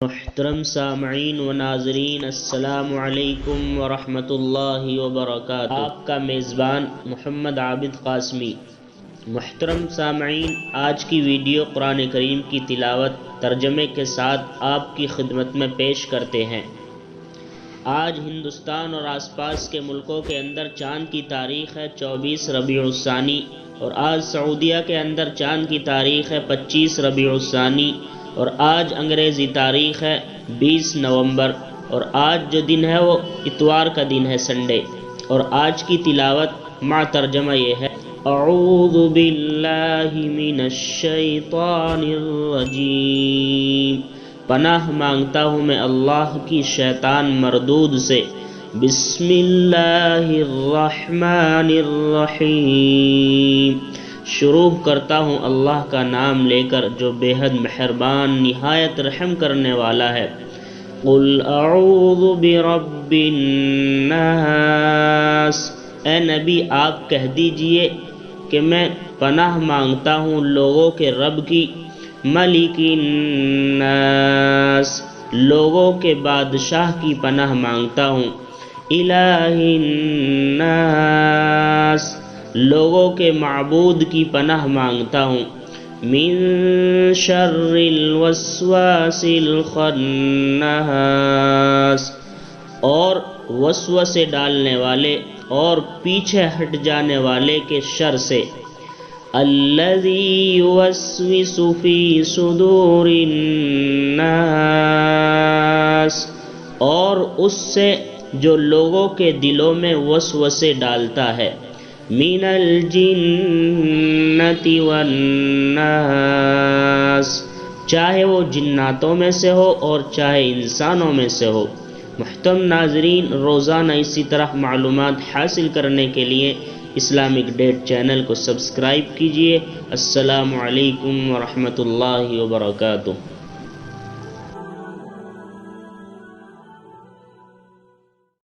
محترم سامعین و ناظرین، السلام علیکم ورحمۃ اللہ وبرکاتہ۔ آپ کا میزبان محمد عابد قاسمی۔ محترم سامعین، آج کی ویڈیو قرآن کریم کی تلاوت ترجمے کے ساتھ آپ کی خدمت میں پیش کرتے ہیں۔ آج ہندوستان اور آس پاس کے ملکوں کے اندر چاند کی تاریخ ہے 24 ربیع الثانی، اور آج سعودیہ کے اندر چاند کی تاریخ ہے 25 ربیع الثانی، اور آج انگریزی تاریخ ہے 20 نومبر، اور آج جو دن ہے وہ اتوار کا دن ہے، سنڈے۔ اور آج کی تلاوت مع ترجمہ یہ ہے: اعوذ باللہ من الشیطان الرجیم، پناہ مانگتا ہوں میں اللہ کی شیطان مردود سے۔ بسم اللہ الرحمن الرحیم، شروع کرتا ہوں اللہ کا نام لے کر جو بے حد مہربان نہایت رحم کرنے والا ہے۔ قل اعوذ برب الناس، اے نبی آپ کہہ دیجئے کہ میں پناہ مانگتا ہوں لوگوں کے رب کی۔ ملک الناس، لوگوں کے بادشاہ کی پناہ مانگتا ہوں۔ الہ الناس، لوگوں کے معبود کی پناہ مانگتا ہوں۔ من شر الوسواس الخناس، اور وسوسے ڈالنے والے اور پیچھے ہٹ جانے والے کے شر سے۔ الذی یوسوس فی صدور الناس، اور اس سے جو لوگوں کے دلوں میں وسوسے ڈالتا ہے۔ من الجنۃ والناس، چاہے وہ جناتوں میں سے ہو اور چاہے انسانوں میں سے ہو۔ محترم ناظرین، روزانہ اسی طرح معلومات حاصل کرنے کے لیے اسلامک ڈیٹ چینل کو سبسکرائب کیجیے۔ السلام علیکم ورحمۃ اللہ وبرکاتہ۔